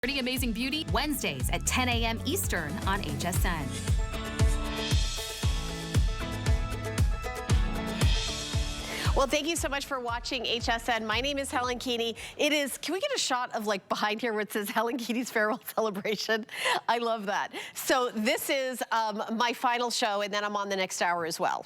Pretty Amazing Beauty, Wednesdays at 10 a.m. Eastern on HSN. Well, thank you so much for watching HSN. My name is Helen Keaney. It is, can we get a shot of like behind here where it says Helen Keaney's farewell celebration? I love that. So this is my final show, and then I'm on the next hour as well.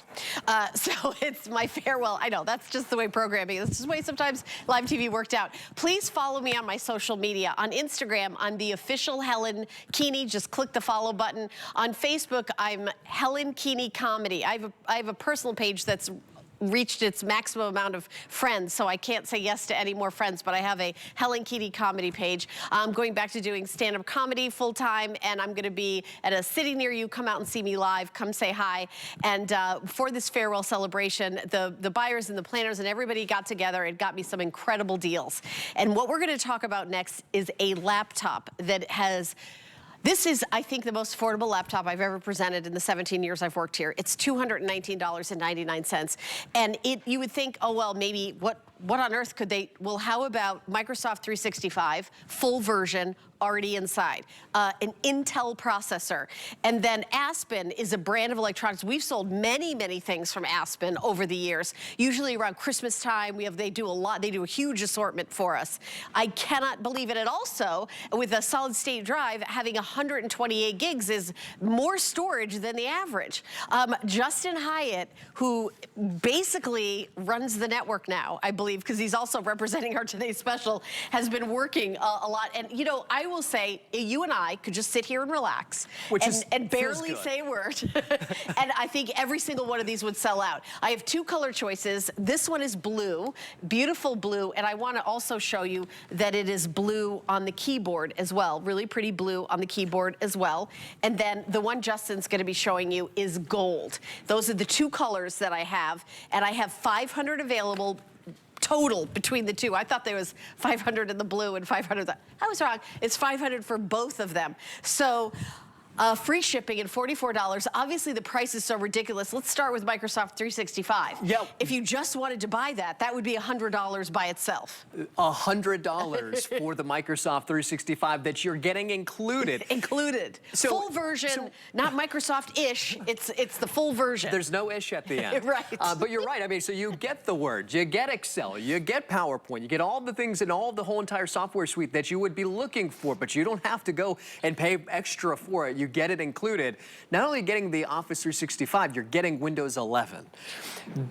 So it's my farewell. I know, that's just the way programming is. This is the way sometimes live TV worked out. Please follow me on my social media. On Instagram, I'm the official Helen Keaney. Just click the follow button. On Facebook, I'm Helen Keaney Comedy. I have a personal page that's reached its maximum amount of friends, so I can't say yes to any more friends, but I have a Helen Keaney comedy page. I'm going back to doing stand-up comedy full-time, and I'm gonna be at a city near you. Come out and see me live, come say hi. And for this farewell celebration, the buyers and the planners and everybody got together and got me some incredible deals. And what we're gonna talk about next is a laptop that has, this is, I think, the most affordable laptop I've ever presented in the 17 years I've worked here. It's $219.99. And you would think, oh, well, maybe what on earth could they, well, how about Microsoft 365, full version, already inside, an Intel processor. And then Azpen is a brand of electronics. We've sold many, many things from Azpen over the years. Usually around Christmas time, they do a huge assortment for us. I cannot believe it. And also, with a solid state drive, having 128 gigs is more storage than the average. Justin Hyatt, who basically runs the network now, I believe, because he's also representing our Today's Special, has been working a lot. And you know, I will say, you and I could just sit here and relax and barely say a word. And I think every single one of these would sell out. I have two color choices. This one is blue, beautiful blue. And I want to also show you that it is blue on the keyboard as well. Really pretty blue on the keyboard as well. And then the one Justin's going to be showing you is gold. Those are the two colors that I have. And I have 500 available total between the two. I thought there was 500 in the blue and 500. I was wrong. It's 500 for both of them. So free shipping and $44. Obviously, the price is so ridiculous. Let's start with Microsoft 365. Yep. If you just wanted to buy that, that would be $100 by itself. $100 for the Microsoft 365 that you're getting included. Included. So, full version, not Microsoft-ish. It's the full version. There's no ish at the end. Right. But you're right. I mean, so you get the Word, you get Excel, you get PowerPoint, you get all the things in the whole entire software suite that you would be looking for, but you don't have to go and pay extra for it. You get it included. Not only getting the Office 365, you're getting Windows 11.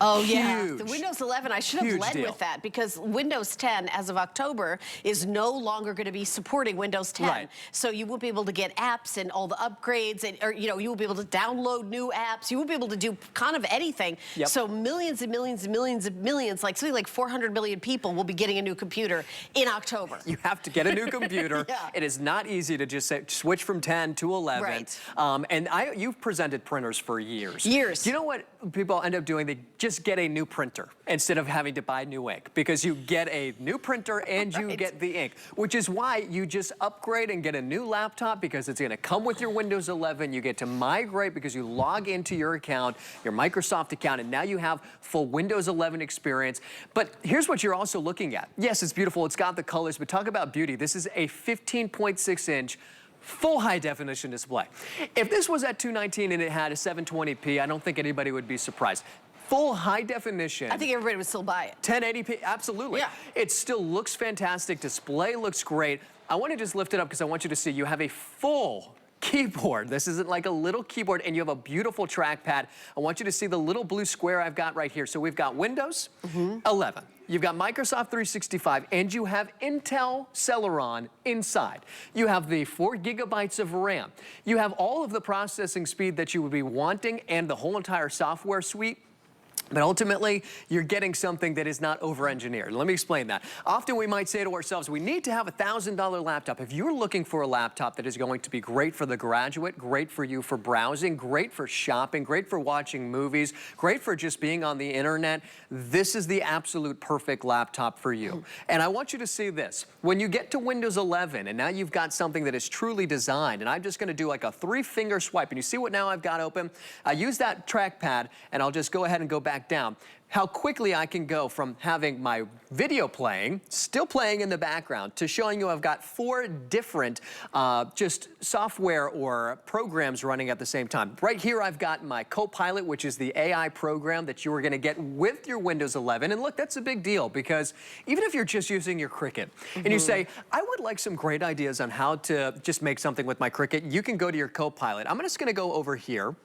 Oh yeah, the Windows 11, I should have led with that, because Windows 10, as of October, is no longer going to be supporting Windows 10. Right. So you won't be able to get apps and all the upgrades, and, or you know, you will be able to download new apps. You won't be able to do kind of anything. Yep. So millions and millions and millions and millions, like something like 400 million people will be getting a new computer in October. You have to get a new computer. Yeah. It is not easy to just say, switch from 10 to 11. Right. And you've presented printers for years. Years. Do you know what people end up doing? They just get a new printer instead of having to buy new ink, because you get a new printer and you get the ink, which is why you just upgrade and get a new laptop, because it's going to come with your Windows 11. You get to migrate because you log into your account, your Microsoft account, and now you have full Windows 11 experience. But here's what you're also looking at. Yes, it's beautiful. It's got the colors, but talk about beauty. This is a 15.6-inch full high definition display. If this was at $219 and it had a 720p, I don't think anybody would be surprised. Full high definition. I think everybody would still buy it. 1080p, absolutely. Yeah. It still looks fantastic. Display looks great. I want to just lift it up because I want you to see you have a full keyboard. This isn't like a little keyboard, and you have a beautiful trackpad. I want you to see the little blue square I've got right here. So we've got Windows 11. You've got Microsoft 365, and you have Intel Celeron inside. You have the 4 gigabytes of RAM. You have all of the processing speed that you would be wanting and the whole entire software suite. But ultimately, you're getting something that is not over-engineered. Let me explain that. Often we might say to ourselves, we need to have a $1,000 laptop. If you're looking for a laptop that is going to be great for the graduate, great for you for browsing, great for shopping, great for watching movies, great for just being on the internet, this is the absolute perfect laptop for you. And I want you to see this. When you get to Windows 11, and now you've got something that is truly designed, and I'm just going to do like a 3-finger swipe, and you see what now I've got open? I use that trackpad, and I'll just go ahead and go back back down, how quickly I can go from having my video playing, still playing in the background, to showing you I've got 4 different just software or programs running at the same time. Right here I've got my Copilot, which is the AI program that you are gonna get with your Windows 11. And look, that's a big deal because even if you're just using your Cricut and you say, I would like some great ideas on how to just make something with my Cricut, you can go to your Copilot. I'm just gonna go over here.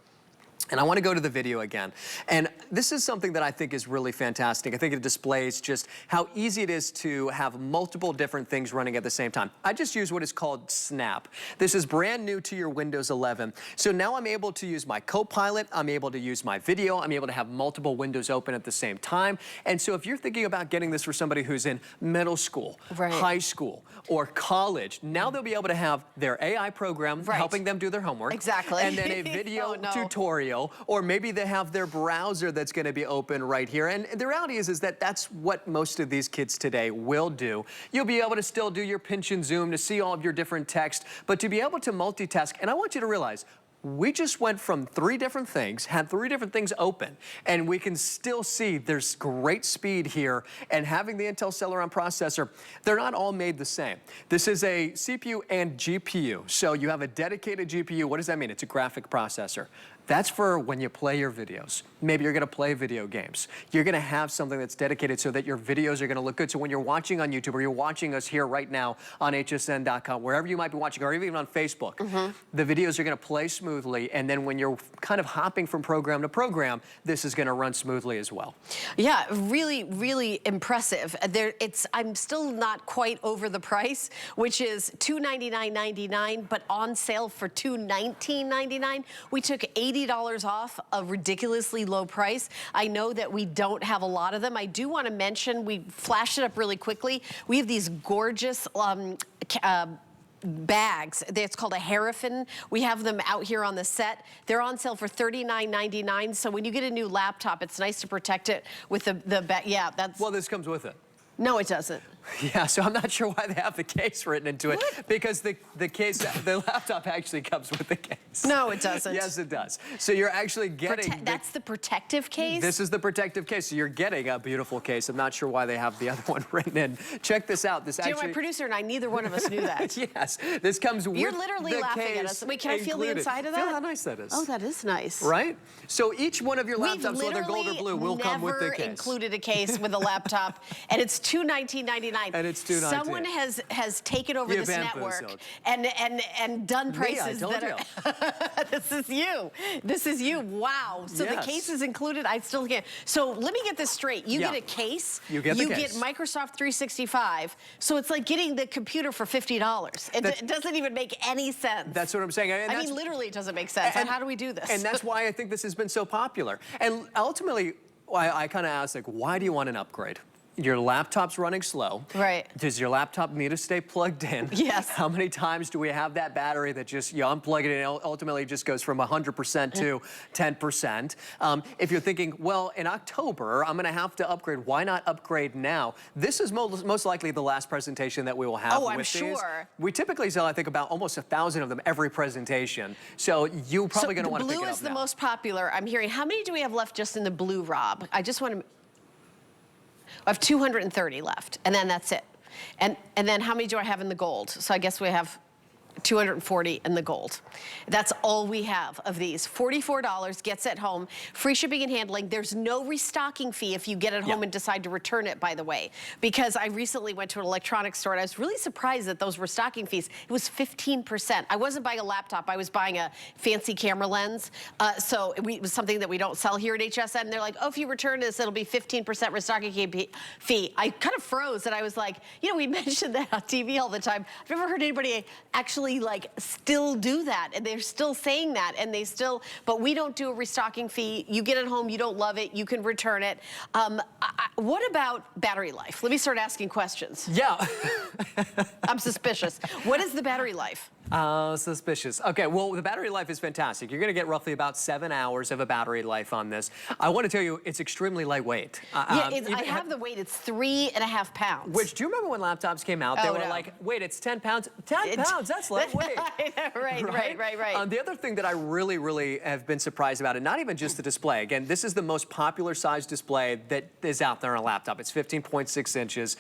And I want to go to the video again. And this is something that I think is really fantastic. I think it displays just how easy it is to have multiple different things running at the same time. I just use what is called Snap. This is brand new to your Windows 11. So now I'm able to use my Copilot, I'm able to use my video, I'm able to have multiple windows open at the same time. And so if you're thinking about getting this for somebody who's in middle school, high school, or college, now they'll be able to have their AI program helping them do their homework. Exactly. And then a video tutorial. Or maybe they have their browser that's going to be open right here. And the reality is that that's what most of these kids today will do. You'll be able to still do your pinch and zoom to see all of your different text, but to be able to multitask, and I want you to realize, we just went from 3 different things, had 3 different things open, and we can still see there's great speed here, and having the Intel Celeron processor, they're not all made the same. This is a CPU and GPU, so you have a dedicated GPU. What does that mean? It's a graphic processor. That's for when you play your videos. Maybe you're gonna play video games. You're gonna have something that's dedicated so that your videos are gonna look good. So when you're watching on YouTube or you're watching us here right now on hsn.com, wherever you might be watching, or even on Facebook, the videos are gonna play smoothly. And then when you're kind of hopping from program to program, this is gonna run smoothly as well. Yeah, really, really impressive. I'm still not quite over the price, which is $299.99, but on sale for $219.99. We took $80 off, a ridiculously low price. I know that we don't have a lot of them. I do want to mention, we flashed it up really quickly. We have these gorgeous bags. It's called a Harrafin. We have them out here on the set. They're on sale for $39.99. So when you get a new laptop, it's nice to protect it with the bag. Yeah, that's... Well, this comes with it. No, it doesn't. Yeah, so I'm not sure why they have the case written into it. Because the case, the laptop actually comes with the case. No, it doesn't. Yes, it does. So you're actually getting... That's the protective case? This is the protective case. So you're getting a beautiful case. I'm not sure why they have the other one written in. Check this out. This actually... my producer and I, neither one of us knew that. Yes, this comes with the You're literally laughing at us. Wait, can I feel the inside of that? Feel how nice that is. Oh, that is nice. Right? So each one of your laptops, whether gold or blue, will come with the case. We've never included a case with a laptop, and it's $219.99. And it's $219. Someone has taken over this network and done prices that are... This is you. This is you. Wow. So the case is included. I still can't. So let me get this straight. You get a case. You get the case. You get Microsoft 365. So it's like getting the computer for $50. It doesn't even make any sense. That's what I'm saying. I mean, literally, it doesn't make sense. How do we do this? And that's why I think this has been so popular. And ultimately, I kind of asked, like, why do you want an upgrade? Your laptop's running slow. Right. Does your laptop need to stay plugged in? Yes. How many times do we have that battery that just, you unplug it and it ultimately just goes from 100% to 10%? If you're thinking, well, in October, I'm gonna have to upgrade, why not upgrade now? This is most likely the last presentation that we will have with these. I'm sure. We typically sell, I think, about almost 1,000 of them every presentation. So you're probably gonna want to pick it up now. Blue is the most popular, I'm hearing. How many do we have left just in the blue, Rob? I just want to... I have 230 left, and then that's it. And then how many do I have in the gold? So I guess we have 240 in the gold. That's all we have of these. $44 gets at home, free shipping and handling. There's no restocking fee if you get it home and decide to return it, by the way, because I recently went to an electronics store and I was really surprised that those restocking fees, it was 15%. I wasn't buying a laptop, I was buying a fancy camera lens. So it was something that we don't sell here at HSN. They're like, oh, if you return this, it'll be 15% restocking fee. I kind of froze and I was like, you know, we mentioned that on TV all the time. I've never heard anybody actually like still do that, and they're still saying that, and they still, but we don't do a restocking fee. You get it home, you don't love it, you can return it. What about battery life? Let me start asking questions. Yeah. I'm suspicious. What is the battery life? Oh, suspicious. Okay, well, the battery life is fantastic. You're going to get roughly about 7 hours of a battery life on this. I want to tell you, it's extremely lightweight. I have the weight. It's 3.5 pounds. Which, do you remember when laptops came out? They were like, wait, it's 10 pounds? 10 pounds, that's lightweight. right. The other thing that I really have been surprised about, and not even just the display. Again, this is the most popular size display that is out there on a laptop. It's 15.6 inches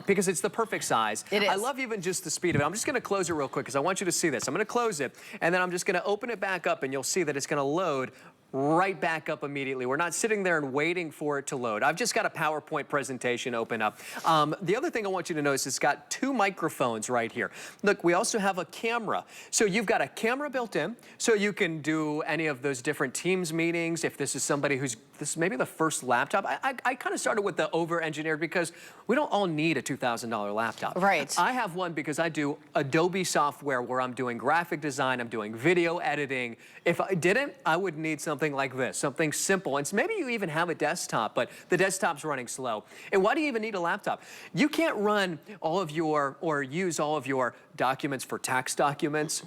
because it's the perfect size. It is. I love even just the speed of it. I'm just going to close it real quick because I want you to see this. I'm going to close it, and then I'm just going to open it back up, and you'll see that it's going to load right back up immediately. We're not sitting there and waiting for it to load. I've just got a PowerPoint presentation open up. The other thing I want you to notice, it's got 2 microphones right here. Look, we also have a camera. So you've got a camera built in, so you can do any of those different Teams meetings. If this is somebody who's, this is maybe the first laptop. I kind of started with the over-engineered because we don't all need a $2,000 laptop. Right. I have one because I do Adobe software where I'm doing graphic design, I'm doing video editing. If I didn't, I would need something like this, something simple. And maybe you even have a desktop, but the desktop's running slow. And why do you even need a laptop? You can't run all of your, or use all of your documents for tax documents,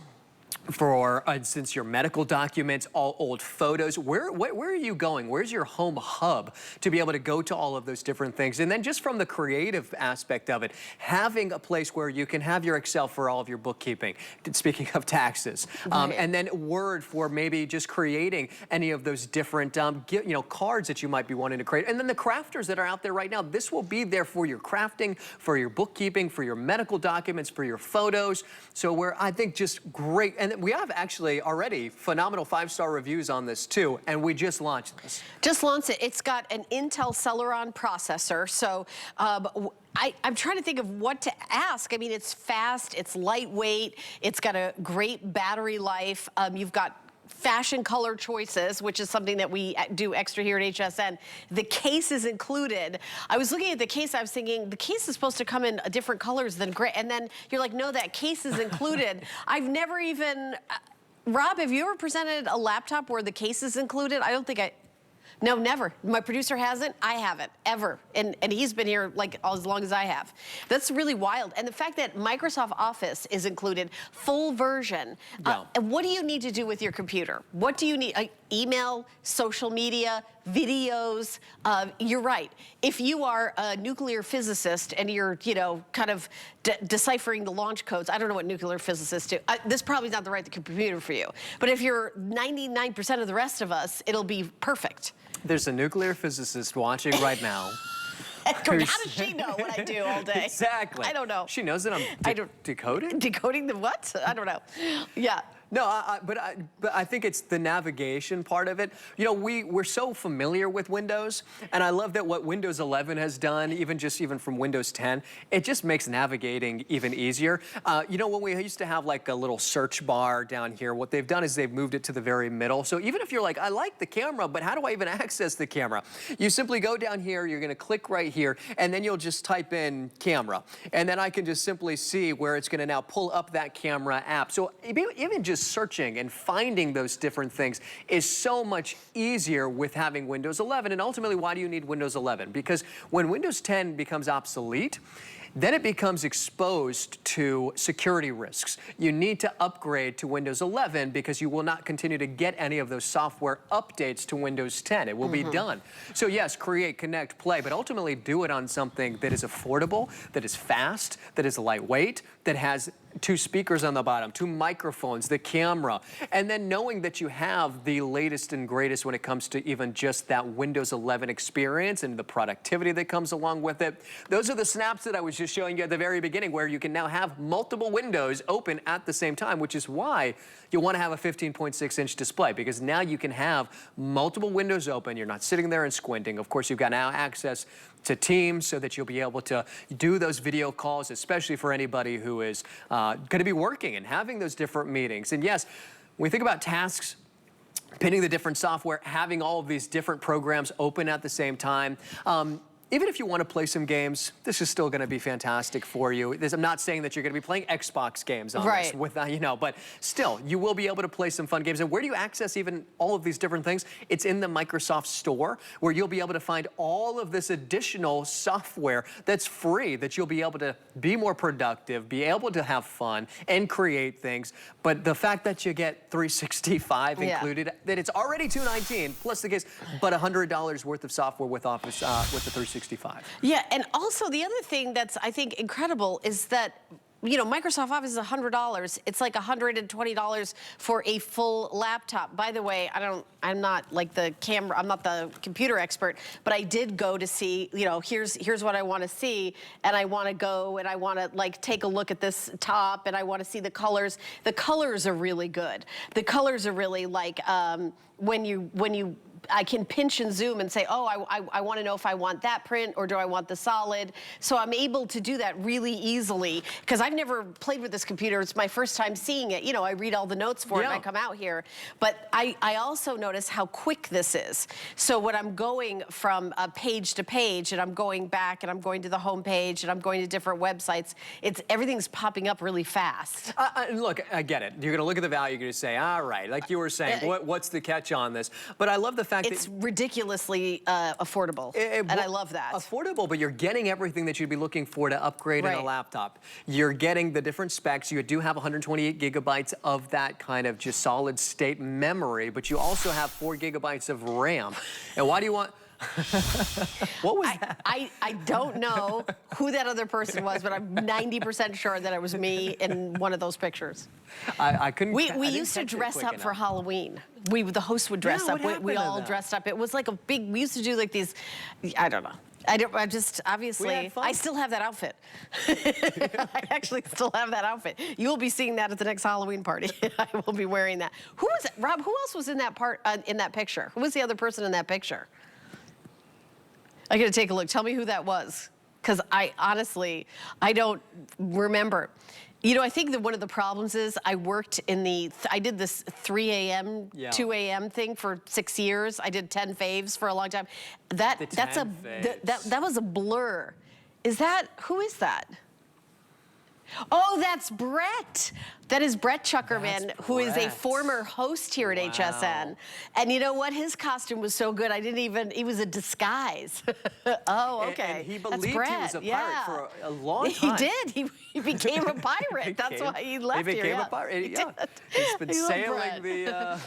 for instance, your medical documents, all old photos. Where are you going? Where's your home hub to be able to go to all of those different things? And then just from the creative aspect of it, having a place where you can have your Excel for all of your bookkeeping, speaking of taxes, and then Word for maybe just creating any of those different cards that you might be wanting to create. And then the crafters that are out there right now, this will be there for your crafting, for your bookkeeping, for your medical documents, for your photos. So I think just great. And we have actually already phenomenal 5-star reviews on this too, and we just launched this. Just launched it. It's got an Intel Celeron processor, so I'm trying to think of what to ask. I mean, it's fast, it's lightweight, it's got a great battery life. You've got fashion color choices, which is something that we do extra here at HSN. The case is included. I was looking at the case, I was thinking, the case is supposed to come in different colors than gray, and then you're like, no, that case is included. I've never even, Rob, have you ever presented a laptop where the case is included? I don't think no, never. My producer hasn't. I haven't, ever. And he's been here like as long as I have. That's really wild. And the fact that Microsoft Office is included, full version. And what do you need to do with your computer? What do you need? Email, social media, videos. You're right. If you are a nuclear physicist and you're, kind of deciphering the launch codes, I don't know what nuclear physicists do. This probably is not the right computer for you. But if you're 99% of the rest of us, it'll be perfect. There's a nuclear physicist watching right now. How does she know what I do all day? Exactly. I don't know. She knows that I'm decoding? Decoding the what? I don't know. Yeah. No, but I think it's the navigation part of it. We're so familiar with Windows, and I love that what Windows 11 has done, even from Windows 10, it just makes navigating even easier. When we used to have like a little search bar down here, what they've done is they've moved it to the very middle. So even if you're like, I like the camera, but how do I even access the camera? You simply go down here, you're gonna click right here, and then you'll just type in camera. And then I can just simply see where it's gonna now pull up that camera app. So even just searching and finding those different things is so much easier with having Windows 11. And ultimately, why do you need Windows 11? Because when Windows 10 becomes obsolete, then it becomes exposed to security risks. You need to upgrade to Windows 11 because you will not continue to get any of those software updates to Windows 10. It will be done. So yes, create, connect, play, but ultimately do it on something that is affordable, that is fast, that is lightweight, that has 2 speakers on the bottom, 2 microphones, the camera, and then knowing that you have the latest and greatest when it comes to even just that Windows 11 experience and the productivity that comes along with it. Those are the snaps that I was just showing you at the very beginning, where you can now have multiple windows open at the same time, which is why you want to have a 15.6-inch display, because now you can have multiple windows open. You're not sitting there and squinting. Of course, you've got now access to Teams so that you'll be able to do those video calls, especially for anybody who is going to be working and having those different meetings. And yes, when we think about tasks, pinning the different software, having all of these different programs open at the same time, even if you want to play some games, this is still going to be fantastic for you. I'm not saying that you're going to be playing Xbox games on this, without, you know, but still, you will be able to play some fun games. And where do you access even all of these different things? It's in the Microsoft Store, where you'll be able to find all of this additional software that's free, that you'll be able to be more productive, be able to have fun, and create things. But the fact that you get 365 included, that it's already $219 plus the case, but $100 worth of software with Office, with the 365. Yeah, and also the other thing that's, I think, incredible is that, you know, Microsoft Office is $100. It's like $120 for a full laptop. By the way, I'm not like the camera, I'm not the computer expert, but I did go to see, you know, here's what I want to see, and I want to go and I want to like take a look at this top, and I want to see the colors. The colors are really good. The colors are really like when you I can pinch and zoom and say, oh, I want to know if I want that print or do I want the solid. So I'm able to do that really easily because I've never played with this computer. It's my first time seeing it. You know, I read all the notes for it and I come out here. But I also notice how quick this is. So when I'm going from page to page and I'm going back and I'm going to the home page and I'm going to different websites, everything's popping up really fast. Look, I get it. You're going to look at the value, you're going to say, all right, like you were saying, what's the catch on this? But I love the fact it's ridiculously affordable, and I love that. Affordable, but you're getting everything that you'd be looking for to upgrade in a laptop. You're getting the different specs. You do have 128 gigabytes of that kind of just solid state memory, but you also have 4 gigabytes of RAM. And why do you want... What was that? I don't know who that other person was, but I'm 90% sure that it was me in one of those pictures. I couldn't. We used to dress up for Halloween. The host would dress up. We all dressed up. It was like a big. We used to do like these. I don't know. I just, obviously, I still have that outfit. I actually still have that outfit. You will be seeing that at the next Halloween party. I will be wearing that. Who was it? Rob, who else was in that in that picture? Who was the other person in that picture? I gotta take a look. Tell me who that was. Because I honestly, I don't remember. You know, I think that one of the problems is I worked in I did this 3 a.m., 2 a.m. thing for 6 years. I did 10 faves for a long time. That was a blur. Who is that? Oh, that's Brett. That is Brett Chuckerman, who is a former host here at HSN. And you know what? His costume was so good, he was a disguise. Oh, okay. And he believed he was a pirate for a long time. He did. He became a pirate. That's why he left here. He became a pirate. He's been sailing the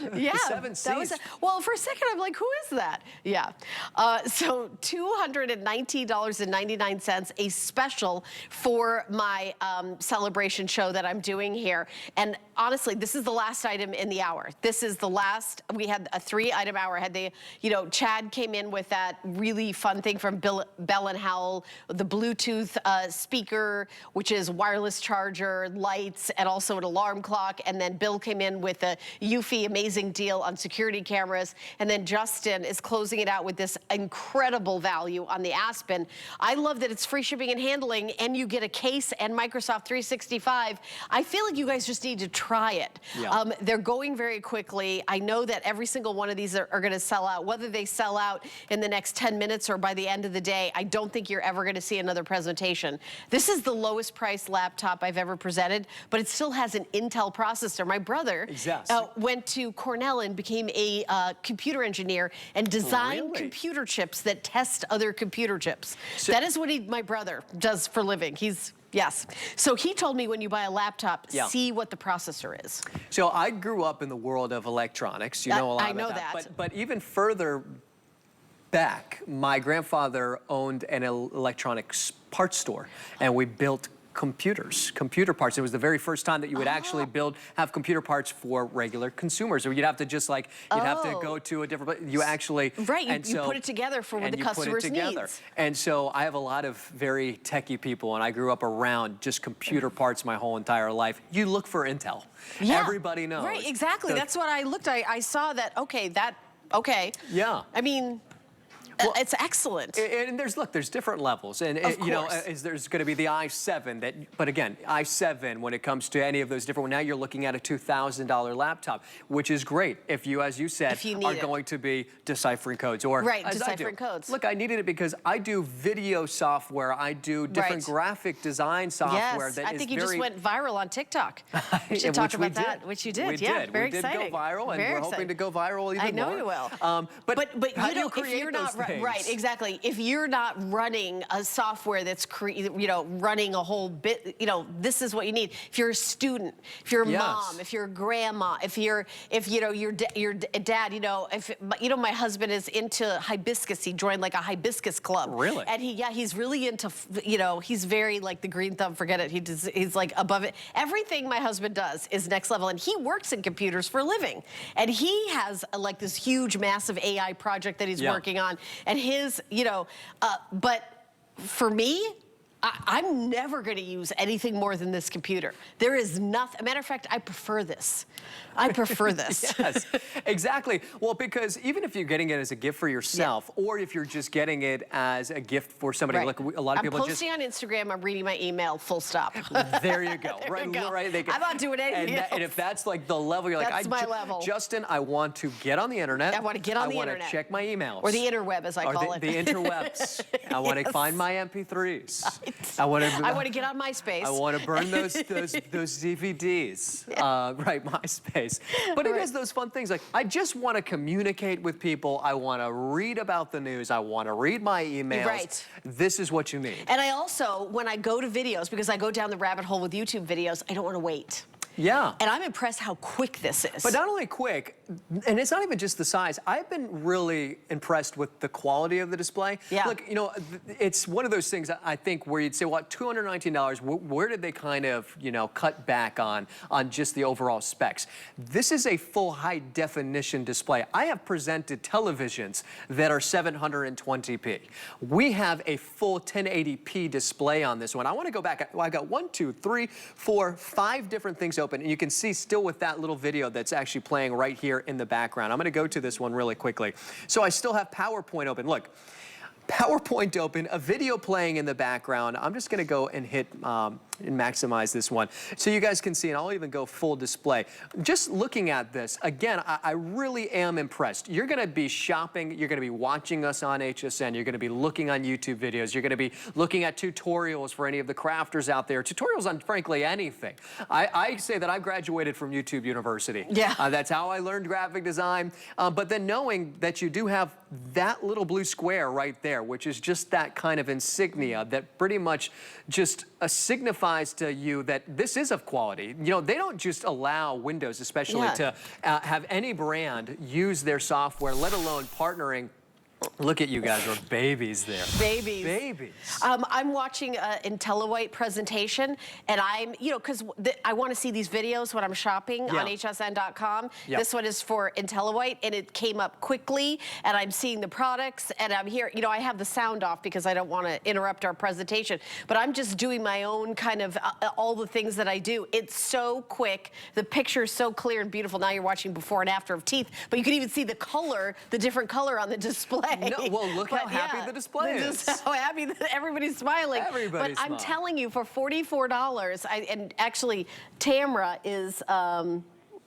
7 seas. Well, for a second, I'm like, who is that? Yeah. So $219.99, a special for my celebration show that I'm doing here. And honestly, this is the last item in the hour. This is the last. We had a 3-item hour. Chad came in with that really fun thing from Bell & Howell, the Bluetooth speaker, which is wireless charger, lights, and also an alarm clock. And then Bill came in with a Eufy amazing deal on security cameras. And then Justin is closing it out with this incredible value on the Azpen. I love that it's free shipping and handling, and you get a case and Microsoft 365. I feel like you guys just need to try it. Yeah. They're going very quickly. I know that every single one of these are going to sell out. Whether they sell out in the next 10 minutes or by the end of the day, I don't think you're ever going to see another presentation. This is the lowest priced laptop I've ever presented, but it still has an Intel processor. My brother went to Cornell and became a computer engineer and designed computer chips that test other computer chips. So that is what my brother does for a living. Yes. So he told me when you buy a laptop, see what the processor is. So I grew up in the world of electronics. You know a lot about that. But even further back, my grandfather owned an electronics parts store, and we built computer parts. It was the very first time that you would actually have computer parts for regular consumers. Or you'd have to just you'd have to go to a different place. You actually... Right, you put it together for what the customer's needs. And so I have a lot of very techie people, and I grew up around just computer parts my whole entire life. You look for Intel. Yeah. Everybody knows. Right, exactly. That's what I looked at. I saw that, okay. Yeah. I mean... It's excellent. And there's different levels, and you know, there's going to be the i7 but again, i7 when it comes to any of those different. Now you're looking at a $2,000 laptop, which is great if you, as you said, are going to be deciphering codes or deciphering codes. Look, I needed it because I do video software, I do different graphic design software. I think you just went viral on TikTok. We should talk about that, which you did. Very exciting. We did go viral, and we're hoping to go viral even more. I know you will. But you know, if you're not right, exactly. If you're not running a software that's running a whole bit, this is what you need. If you're a student, if you're a mom, if you're a grandma, if your dad, my husband is into hibiscus. He joined like a hibiscus club. Really? And he's really into, he's very like the green thumb. Forget it. He's like above it. Everything my husband does is next level, and he works in computers for a living. And he has like this huge, massive AI project that he's working on. And his, but for me, I'm never going to use anything more than this computer. There is nothing. Matter of fact, I prefer this. I prefer this. Yes, exactly. Well, because even if you're getting it as a gift for yourself, or if you're just getting it as a gift for somebody, like a lot of people I'm posting on Instagram. I'm reading my email. Full stop. There you go. I'm not doing anything else. And if that's like the level, you're like, that's my level. Justin, I want to get on the internet. I want to get on the internet. I want to check my emails. Or the interweb, as I call it. The interwebs. I want to find my MP3s. I want to get on MySpace. I want to burn those DVDs. MySpace. But it is those fun things. Like, I just want to communicate with people. I want to read about the news. I want to read my emails. Right. This is what you need. And I also, when I go to videos, because I go down the rabbit hole with YouTube videos, I don't want to wait. Yeah. And I'm impressed how quick this is. But not only quick, and it's not even just the size. I've been really impressed with the quality of the display. Yeah. Look, it's one of those things I think where you'd say, what, $219, where did they kind of, cut back on just the overall specs? This is a full high definition display. I have presented televisions that are 720p. We have a full 1080p display on this one. I want to go back. I got 1, 2, 3, 4, 5 different things open. And you can see still with that little video that's actually playing right here in the background. I'm going to go to this one really quickly. So I still have PowerPoint open. Look, PowerPoint open, a video playing in the background. I'm just going to go and hit and maximize this one so you guys can see, and I'll even go full display. Just looking at this, again, I really am impressed. You're going to be shopping, you're going to be watching us on HSN, you're going to be looking on YouTube videos, you're going to be looking at tutorials for any of the crafters out there, tutorials on, frankly, anything. I say that I graduated from YouTube University. Yeah. That's how I learned graphic design, but then knowing that you do have that little blue square right there, which is just that kind of insignia that pretty much just signifies to you that this is of quality. They don't just allow Windows, especially, to have any brand use their software, let alone partnering. Look at you guys, we're babies there. Babies. Babies. I'm watching an IntelliWhite presentation, and I'm, because I want to see these videos when I'm shopping on hsn.com. This one is for IntelliWhite, and it came up quickly, and I'm seeing the products, and I'm here, I have the sound off because I don't want to interrupt our presentation, but I'm just doing my own kind of, all the things that I do. It's so quick. The picture is so clear and beautiful. Now you're watching before and after of teeth, but you can even see the color, the different color on the display. No, well, look how happy the display is. How happy that everybody's smiling. Everybody's smiling. I'm telling you, for $44, and actually, Tamra is, I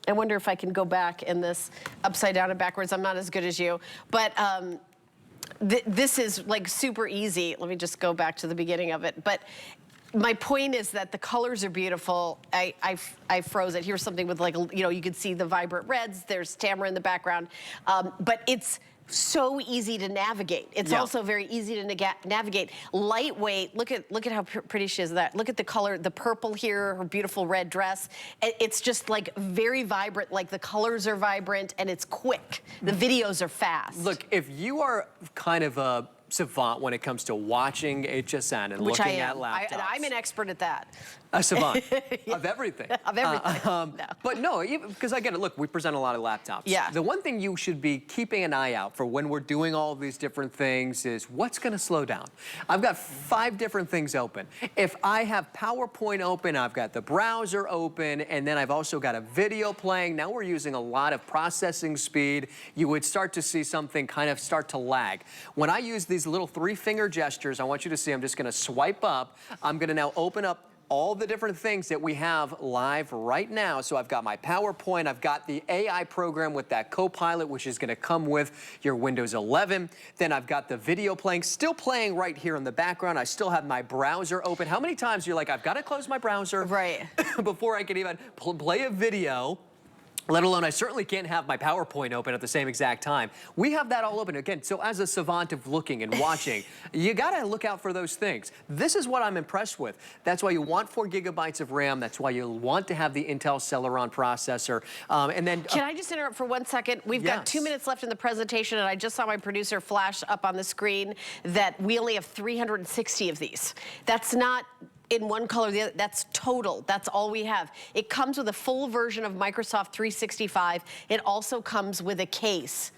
wonder if I can go back in this upside down and backwards. I'm not as good as you. But this is like super easy. Let me just go back to the beginning of it. But my point is that the colors are beautiful. I froze it. Here's something with like, you can see the vibrant reds. There's Tamra in the background. But it's so easy to navigate. It's also very easy to navigate. Lightweight. Look at how pretty she is. Look at the color, the purple here, her beautiful red dress. It's just like very vibrant. Like the colors are vibrant and it's quick. The videos are fast. Look, if you are kind of a savant when it comes to watching HSN and looking at laptops. I'm an expert at that. A savant of everything. Of everything. No. But no, because I get it. Look, we present a lot of laptops. Yeah. The one thing you should be keeping an eye out for when we're doing all of these different things is what's going to slow down. I've got 5 different things open. If I have PowerPoint open, I've got the browser open, and then I've also got a video playing. Now we're using a lot of processing speed. You would start to see something kind of start to lag. When I use these little 3-finger gestures, I want you to see I'm just going to swipe up. I'm going to now open up all the different things that we have live right now. So I've got my PowerPoint, I've got the AI program with that Copilot, which is gonna come with your Windows 11. Then I've got the video playing, still playing right here in the background. I still have my browser open. How many times you're like, I've gotta close my browser before I can even play a video? Let alone, I certainly can't have my PowerPoint open at the same exact time. We have that all open. Again, so as a savant of looking and watching, you gotta look out for those things. This is what I'm impressed with. That's why you want 4 gigabytes of RAM. That's why you want to have the Intel Celeron processor. And then— Can I just interrupt for 1 second? We've got 2 minutes left in the presentation, and I just saw my producer flash up on the screen that we only have 360 of these. That's not in one color, the other. That's total. That's all we have. It comes with a full version of Microsoft 365. It also comes with a case,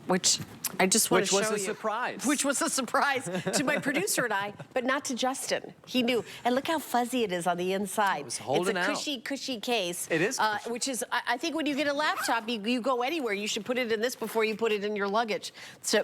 which I just want to show you. Which was a surprise. Which was a surprise to my producer and I, but not to Justin. He knew. And look how fuzzy it is on the inside. It was holding out. It's a cushy case. It is cushy. Which is, I think when you get a laptop, you go anywhere. You should put it in this before you put it in your luggage. So.